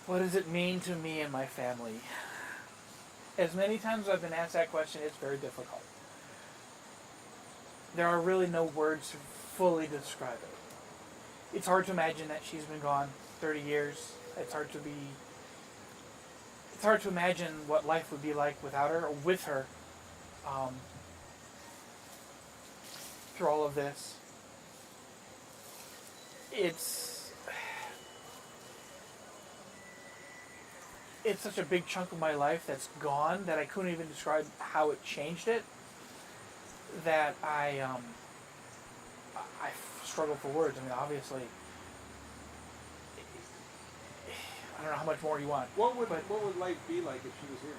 What does it mean to me and my family? As many times as I've been asked that question, it's very difficult. There are really no words to fully describe it. It's hard to imagine that she's been gone 30 years. It's hard to imagine what life would be like without her or with her um, through all of this. It's it's such a big chunk of my life that's gone that I couldn't even describe how it changed it. That I struggle for words. I mean, obviously, I don't know how much more you want. What would life be like if she was here?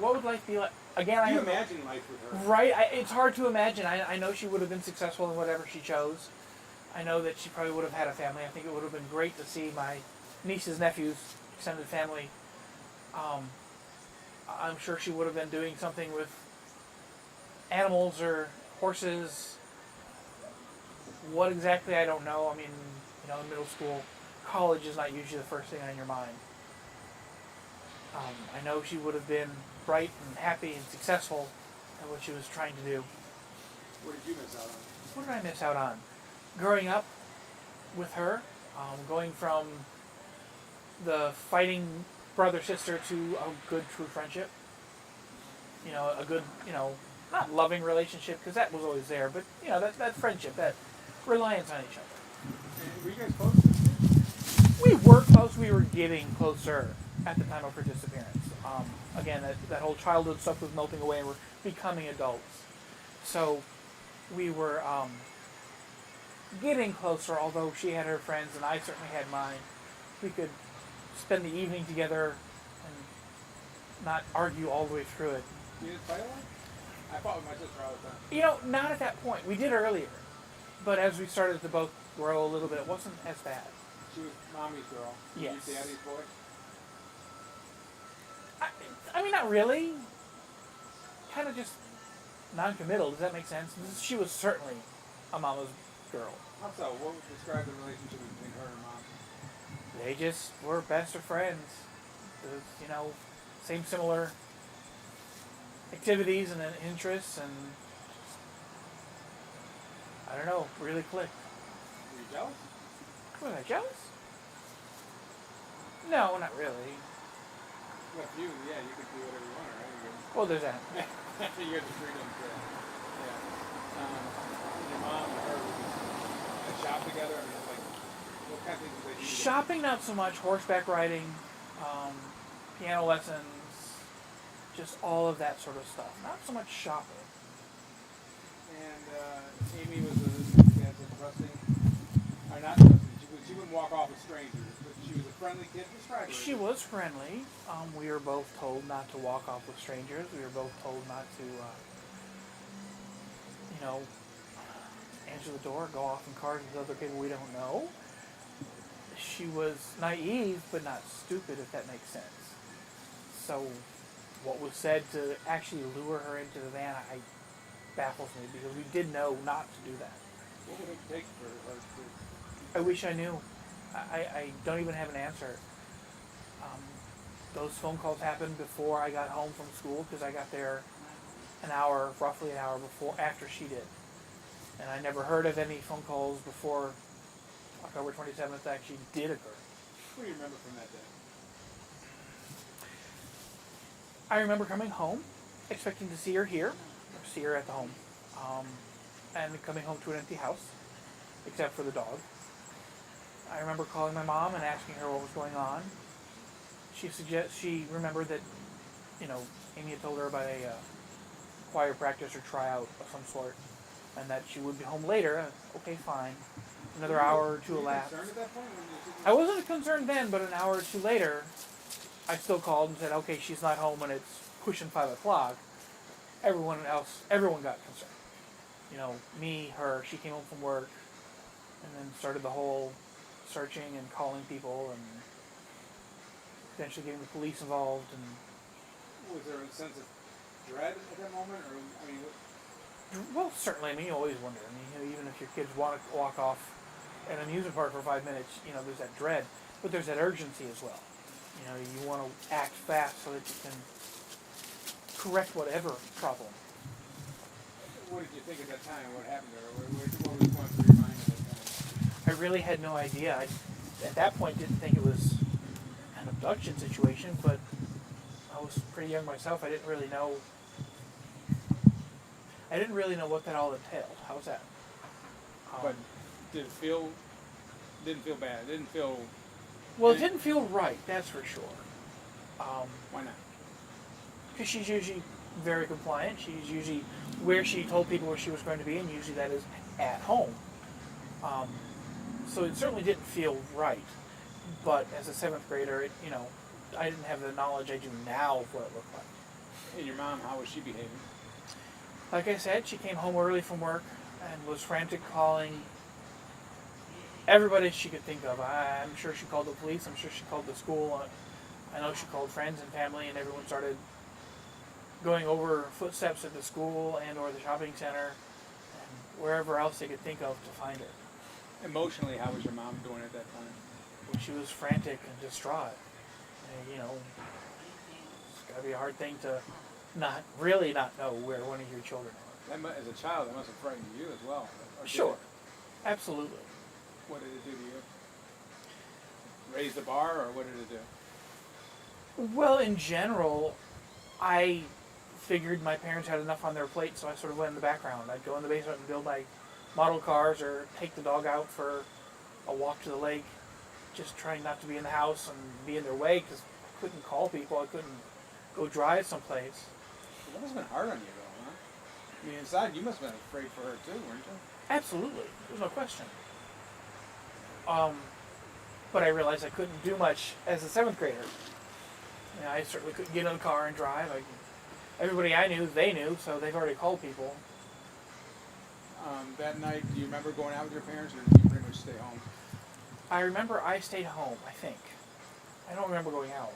What would life be like? Again, Can you imagine life with her? Right, it's hard to imagine. I know she would have been successful in whatever she chose. I know that she probably would have had a family. I think it would have been great to see my nieces, nephews, extended family. I'm sure she would have been doing something with animals or horses. What exactly, I don't know. I mean, in middle school, college is not usually the first thing on your mind. I know she would have been bright and happy and successful at what she was trying to do. What did you miss out on? What did I miss out on? Growing up with her, going from the fighting brother-sister to a good, true friendship. A good, not loving relationship, because that was always there, but, that friendship, that reliance on each other. And were you guys close? We were close. We were getting closer at the time of her disappearance. Again, that whole childhood stuff was melting away, and we're becoming adults. So we were getting closer, although she had her friends and I certainly had mine. We could spend the evening together and not argue all the way through it. You didn't fight a lot? I fought with my sister all the time. Not at that point. We did earlier. But as we started to both grow a little bit, it wasn't as bad. She was mommy's girl. Yes. You daddy's boy? I mean, not really. Kind of just non-committal. Does that make sense? She was certainly a mama's girl. How so? What would describe the relationship between her and mom? They just were best of friends. It was, same similar activities and interests, and I don't know, really clicked. Were you jealous? Was I jealous? No, not really. Well, you could do whatever you want, right? Well, there's that. You got the freedom to, your mom and her would shop together. I mean, what kind of things did they do? Shopping, not so much. Horseback riding, piano lessons, just all of that sort of stuff. Not so much shopping. And Amy was a trusting, or not trusting. She wouldn't walk off with strangers. She was a friendly kid. Describe her. She was friendly. We were both told not to walk off with strangers. We were both told not to, answer the door, go off in cars with other people we don't know. She was naive, but not stupid, if that makes sense. So, what was said to actually lure her into the van, baffles me, because we did know not to do that. What would it take for her to... I wish I knew. I don't even have an answer. Those phone calls happened before I got home from school, because I got there roughly an hour after she did. And I never heard of any phone calls before October 27th actually did occur. What do you remember from that day? I remember coming home, expecting to see her here, or see her at the home, and coming home to an empty house, except for the dog. I remember calling my mom and asking her what was going on. She remembered that, Amy had told her about a choir practice or tryout of some sort, and that she would be home later. Okay, fine. Another hour or two elapsed. Were you concerned at that point? I wasn't concerned then, but an hour or two later, I still called and said, okay, she's not home and it's pushing 5 o'clock. Everyone got concerned. Me, her, she came home from work, and then started the whole searching and calling people, and eventually getting the police involved. And was there a sense of dread at that moment, or well, certainly. You always wonder. Even if your kids want to walk off an amusement park for 5 minutes, there's that dread, but there's that urgency as well. You know, you want to act fast so that you can correct whatever problem. What did you think at that time? What happened to her? What was going through your mind at that time? I really had no idea. At that point, didn't think it was an abduction situation, but I was pretty young myself. I didn't really know. I didn't really know what that all entailed. How's that? But did it feel? Didn't feel bad. It didn't feel. Well, it didn't feel right. That's for sure. Why not? Because she's usually very compliant. She's usually where she told people where she was going to be, and usually that is at home. So it certainly didn't feel right. But as a seventh grader, I didn't have the knowledge I do now of what it looked like. And your mom, how was she behaving? Like I said, she came home early from work and was frantic, calling everybody she could think of. I'm sure she called the police. I'm sure she called the school. I know she called friends and family, and everyone started going over footsteps at the school and or the shopping center and wherever else they could think of to find her. Emotionally, how was your mom doing at that time? She was frantic and distraught. And, it's got to be a hard thing to not know where one of your children are. As a child, that must have frightened you as well. Sure, absolutely. What did it do to you? Raise the bar, or what did it do? Well, in general, I figured my parents had enough on their plate, so I sort of went in the background. I'd go in the basement and build my model cars or take the dog out for a walk to the lake, just trying not to be in the house and be in their way because I couldn't call people. I couldn't go drive someplace. That must have been hard on you, though, huh? I mean, inside, you must have been afraid for her, too, weren't you? Absolutely. There's no question. But I realized I couldn't do much as a seventh grader. I certainly couldn't get in the car and drive. Everybody I knew, they knew, so they've already called people. That night, do you remember going out with your parents, or did you pretty much stay home? I remember I stayed home, I think. I don't remember going out.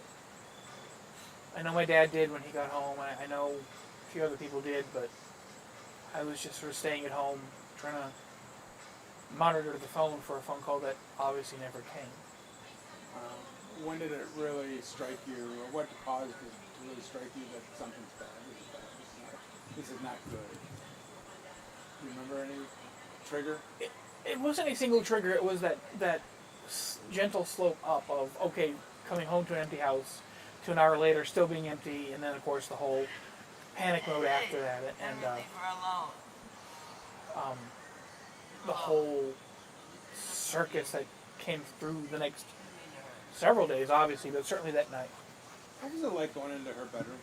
I know my dad did when he got home. I know a few other people did, but I was just sort of staying at home, trying to monitor the phone for a phone call that obviously never came. When did it really strike you, or what caused it to really strike you that something's bad? This is not good. Do you remember any trigger? It wasn't a single trigger. It was that gentle slope up of, okay, coming home to an empty house, to an hour later still being empty, and then of course the whole panic mode after that, and the whole circus that came through the next several days, obviously, but certainly that night. What was it like going into her bedroom?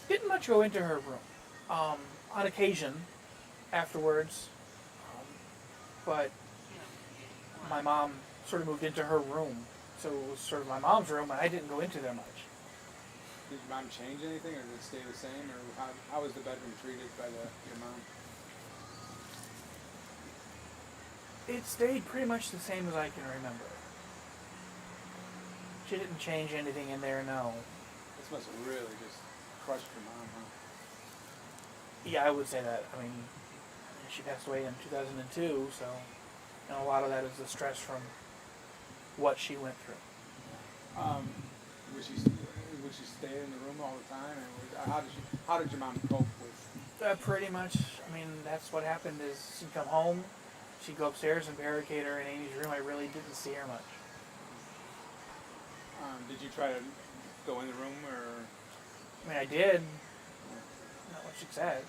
Didn't much go into her room. On occasion, afterwards, but my mom sort of moved into her room, so it was sort of my mom's room, and I didn't go into there much. Did your mom change anything, or did it stay the same, or how was the bedroom treated by your mom? It stayed pretty much the same as I can remember. She didn't change anything in there, no. This must have really just crushed your mom, huh? Yeah, I would say that. I mean, she passed away in 2002, so a lot of that is the stress from what she went through. Would she stay in the room all the time? And how did your mom cope with? Pretty much. I mean, that's what happened. Is she'd come home, she'd go upstairs and barricade her in Amy's room. I really didn't see her much. Did you try to go in the room, or? I mean, I did. Not much success.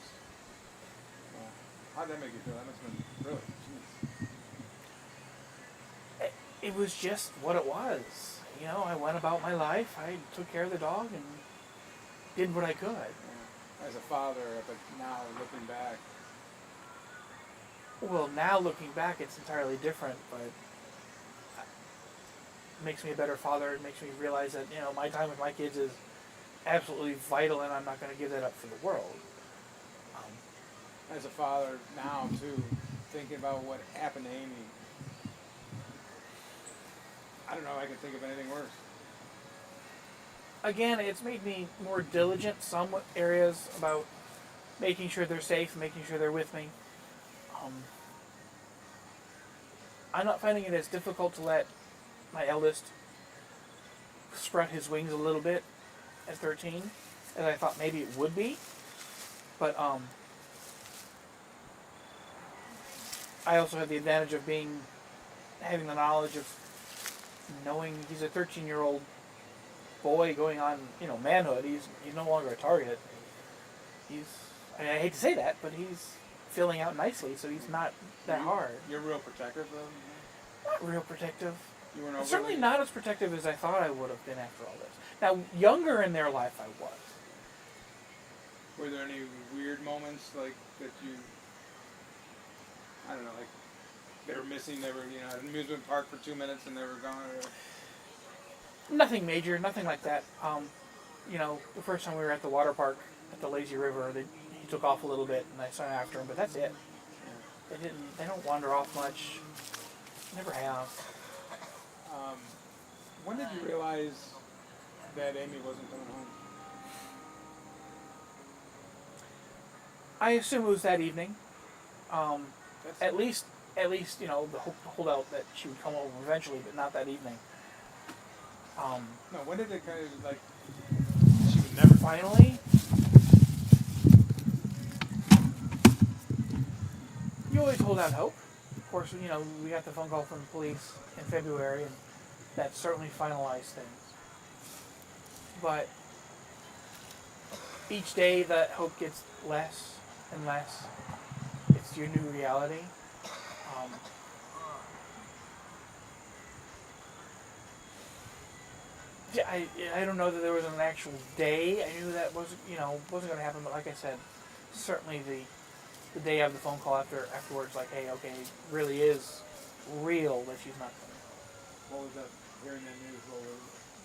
Well, how did that make you feel? That must have been really. Geez. It was just what it was. I went about my life. I took care of the dog and did what I could. Yeah. As a father, but now looking back. Well, now looking back, it's entirely different, but it makes me a better father. It makes me realize that, my time with my kids is absolutely vital, and I'm not going to give that up for the world. As a father now, too, thinking about what happened to Amy, I don't know if I can think of anything worse. Again, it's made me more diligent some areas about making sure they're safe, making sure they're with me. I'm not finding it as difficult to let my eldest spread his wings a little bit at 13, as I thought maybe it would be. But I also have the advantage of having the knowledge of knowing he's a 13-year-old boy going on, manhood. He's no longer a target. I hate to say that, but he's filling out nicely, so he's not that hard. You're real protective of him? Not real protective. You weren't Certainly not as protective as I thought I would have been after all this. Now, younger in their life, I was. Were there any weird moments like that you? I don't know, like they were missing. They were, at an amusement park for 2 minutes and they were gone. Or... Nothing major, nothing like that. The first time we were at the water park at the Lazy River, he took off a little bit, and I swam after him. But that's it. Yeah. They don't wander off much. Never have. When did you realize that Amy wasn't coming home? I assume it was that evening. At least, the holdout that she would come home eventually, but not that evening. No, when did it kind of like she would never finally? You always hold out hope. Of course, we got the phone call from the police in February, and that certainly finalized things. But each day that hope gets less and less. It's your new reality. I don't know that there was an actual day. I knew that wasn't going to happen. But like I said, certainly the day of the phone call afterwards, like, hey, okay, it really is real that she's not coming. What was that? Hearing that news, what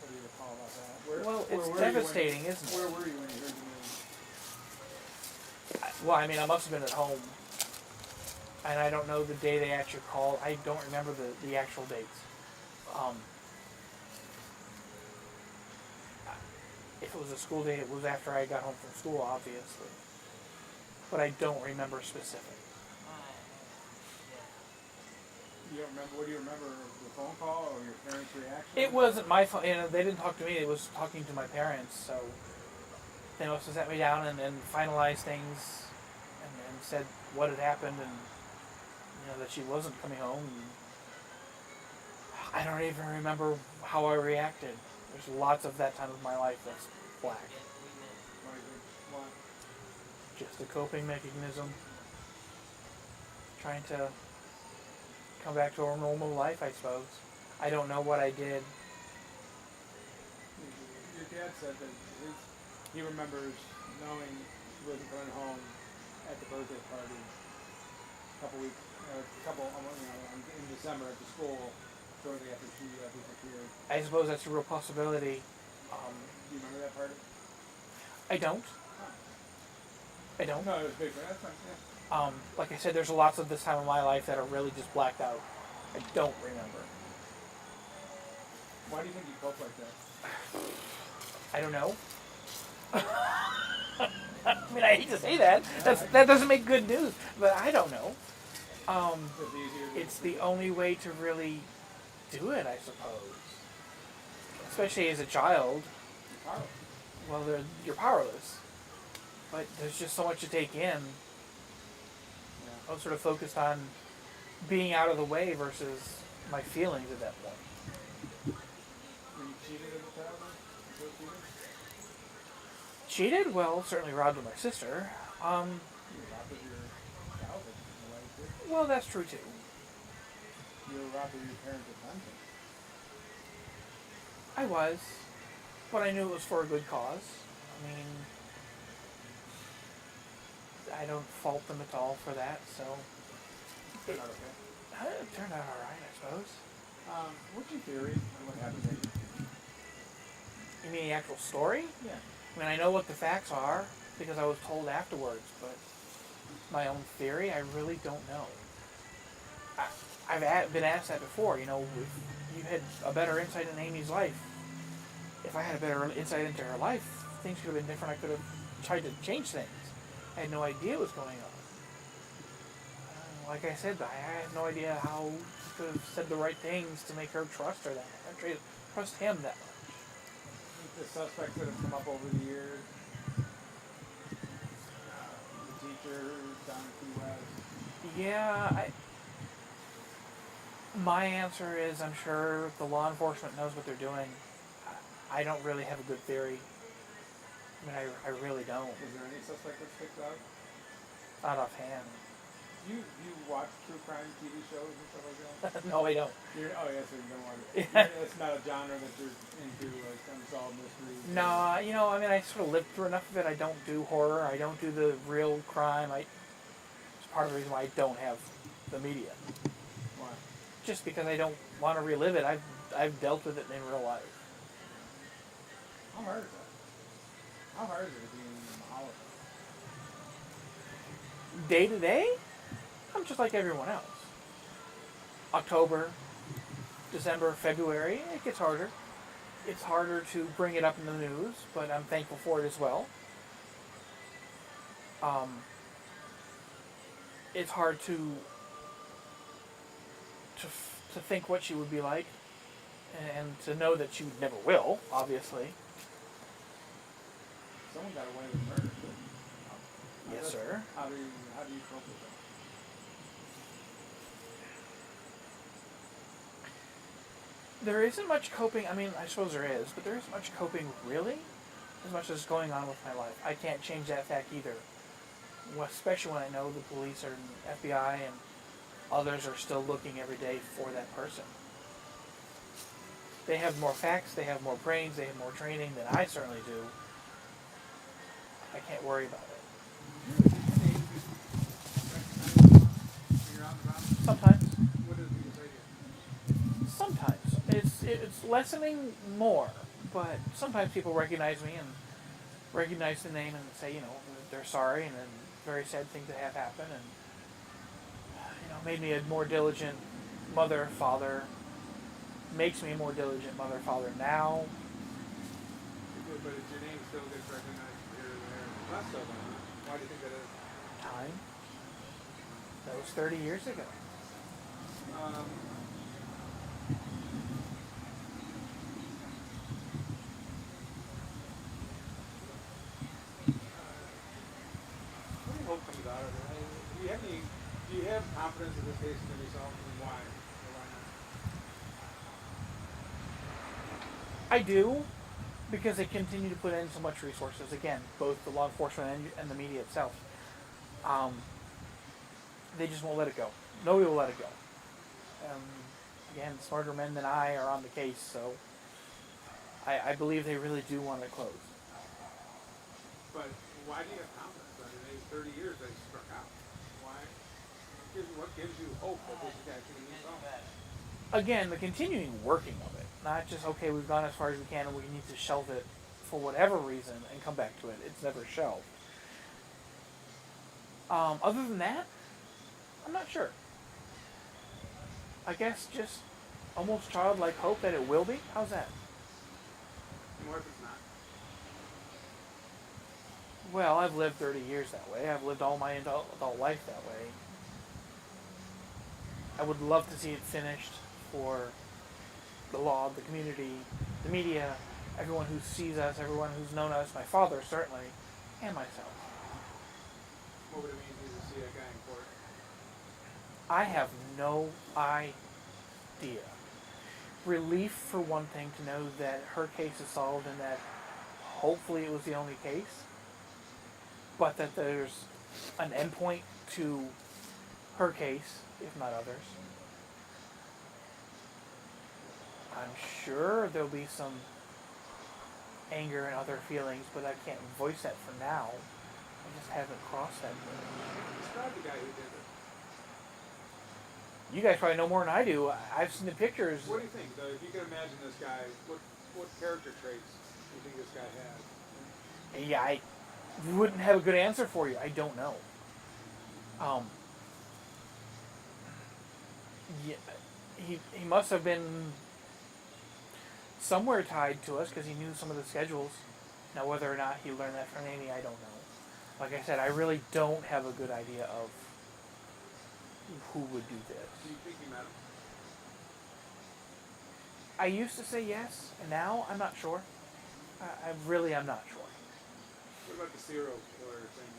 do you recall about that? It's devastating, isn't it? Where were you when you heard the news? I must have been at home, and I don't know the day they actually called. I don't remember the actual dates. If it was a school day, it was after I got home from school, obviously. But I don't remember specific. You don't remember? What do you remember? The phone call or your parents' reaction? It wasn't my phone. They didn't talk to me. It was talking to my parents. So they must have sat me down and finalized things, and said what had happened, and that she wasn't coming home. And I don't even remember how I reacted. There's lots of that time of my life that's black. Why? Just a coping mechanism. Trying to come back to a normal life, I suppose. I don't know what I did. Your dad said that he remembers knowing she wasn't going home at the birthday party in December at the school, shortly after she disappeared. I suppose that's a real possibility. Do you remember that part? I don't. I don't. No, it was big, but that's fine. Yeah. Like I said, there's lots of this time of my life that are really just blacked out. I don't remember. Why do you think you cope like that? I don't know. I hate to say that. That doesn't make good news, but I don't know. It's the only way to really do it, I suppose. Especially as a child. You're powerless. Well, you're powerless. But there's just so much to take in. Yeah. I was sort of focused on being out of the way versus my feelings at that point. Were you cheated as a child? Cheated? Well, certainly robbed of my sister. You were robbed of your childhood in a way, too. Well, that's true too. You were robbed of your parents' attention. I was. But I knew it was for a good cause. I don't fault them at all for that, so... Turned out okay. It turned out alright, I suppose. What's your theory on what happened to you? You mean the actual story? Yeah. I know what the facts are, because I was told afterwards, but my own theory, I really don't know. I've been asked that before, if you had a better insight in Amy's life. If I had a better insight into her life, things could have been different. I could have tried to change things. I had no idea what was going on. Like I said, I had no idea how I could have said the right things to make her trust her that much, trust him that much. the suspects that have come up over the years? The teacher down in Key West. Yeah, my answer is I'm sure the law enforcement knows what they're doing. I don't really have a good theory. I mean, I really don't. Is there any suspect that sticks out? Not offhand. You watch true crime TV shows and stuff like that? No, I don't. Oh yeah, so you don't want it. It's not a genre that you're into, like unsolved mysteries. No, I mean, I sort of lived through enough of it. I don't do horror. I don't do the real crime. It's part of the reason why I don't have the media. Why? Just because I don't want to relive it. I've dealt with it in real life. How hard is that? How hard is it being Mihaljevic? Day to day, I'm just like everyone else. October, December, February, it gets harder. It's harder to bring it up in the news, but I'm thankful for it as well. It's hard to think what she would be like, and to know that she never will, obviously. Someone got away with murder. Yes, sir. How do you cope with that? There isn't much coping. I mean, I suppose there is, but there isn't much coping, really, as much as going on with my life. I can't change that fact either. Especially when I know the police or FBI and others are still looking every day for that person. They have more facts, they have more brains, they have more training than I certainly do. I can't worry about it. Sometimes. What does he say to you? Sometimes. It's lessening more, but sometimes people recognize me and recognize the name and say, they're sorry, and then very sad things that have happened, and made me a more diligent mother, father. Makes me a more diligent mother, father now. But if your name still gets recognized here and there, less so then, why do you think that is? Time. That was 30 years ago. What do you hope comes out of it? Do you have confidence in this case can be solved, and why? Or why not? I do, because they continue to put in so much resources. Again, both the law enforcement and the media itself. They just won't let it go. Nobody will let it go. Again, smarter men than I are on the case, so I believe they really do want it closed. But why do you have confidence? I mean, 30 years they struck out. Why? What gives you hope that this is actually going to be solved? Again, the continuing working of it. Not just, okay, we've gone as far as we can and we need to shelve it for whatever reason and come back to it. It's never shelved. Other than that, I'm not sure. I guess just almost childlike hope that it will be. How's that? And what if it's not? Well, I've lived 30 years that way. I've lived all my adult life that way. I would love to see it finished for the law, the community, the media, everyone who sees us, everyone who's known us, my father certainly, and myself. What would it mean to see a guy in court? I have no idea. Relief for one thing to know that her case is solved and that hopefully it was the only case, but that there's an endpoint to her case, if not others. I'm sure there'll be some anger and other feelings, but I can't voice that for now. I just haven't crossed that bridge. Describe the guy who did it. You guys probably know more than I do. I've seen the pictures. What do you think, though? If you could imagine this guy, what character traits do you think this guy has? Yeah, I wouldn't have a good answer for you. I don't know. Yeah, he must have been somewhere tied to us because he knew some of the schedules. Now, whether or not he learned that from Amy, I don't know. Like I said, I really don't have a good idea of who would do this. Do you think he met him? I used to say yes, and now I'm not sure. I'm not sure. What about the serial killer thing?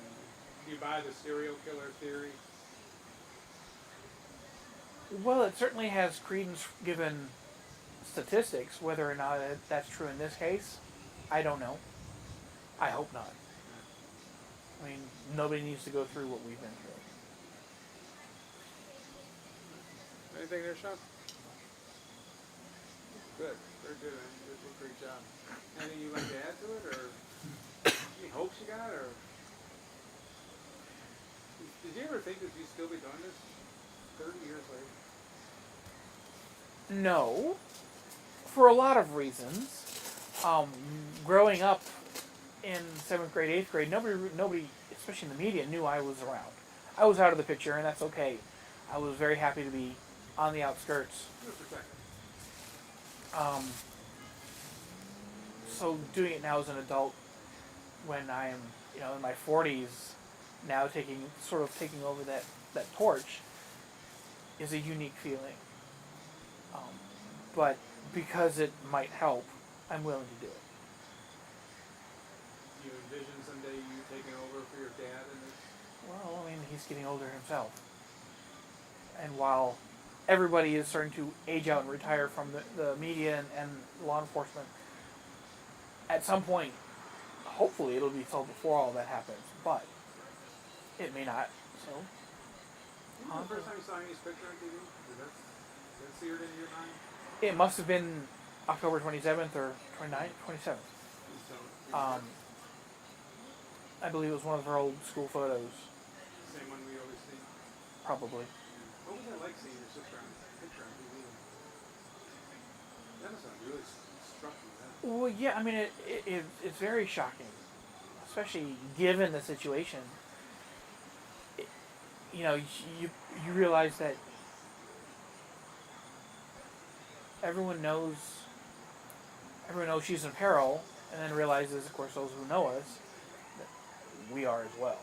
Do you buy the serial killer theory? Well, it certainly has credence given statistics. Whether or not that's true in this case, I don't know. I hope not. I mean, nobody needs to go through what we've been through. Anything there, Sean? Good. Very good, man. You did a great job. Anything you'd like to add to it, or any hopes you got, or did you ever think that you'd still be doing this 30 years later? No, for a lot of reasons. Growing up in 7th grade, 8th grade, nobody, especially in the media, knew I was around. I was out of the picture, and that's okay. I was very happy to be on the outskirts. So doing it now as an adult, when I am, in my 40s, now taking over that torch, is a unique feeling. But because it might help, I'm willing to do it. Do you envision someday you taking over for your dad in this? Well, I mean, he's getting older himself. And while everybody is starting to age out and retire from the media and law enforcement, at some point, hopefully it'll be solved before all that happens. But it may not. So. When was the first time you saw any picture on TV? Did that seared into your mind? It must have been October 27th or 29th, 27th. I believe it was one of her old school photos. Same one we always see? Probably. What was that like seeing your sister on picture on TV? That must have really struck you, huh? Well, yeah, I mean, it's very shocking, especially given the situation. You realize that everyone knows she's in peril, and then realizes, of course, those who know us, that we are as well.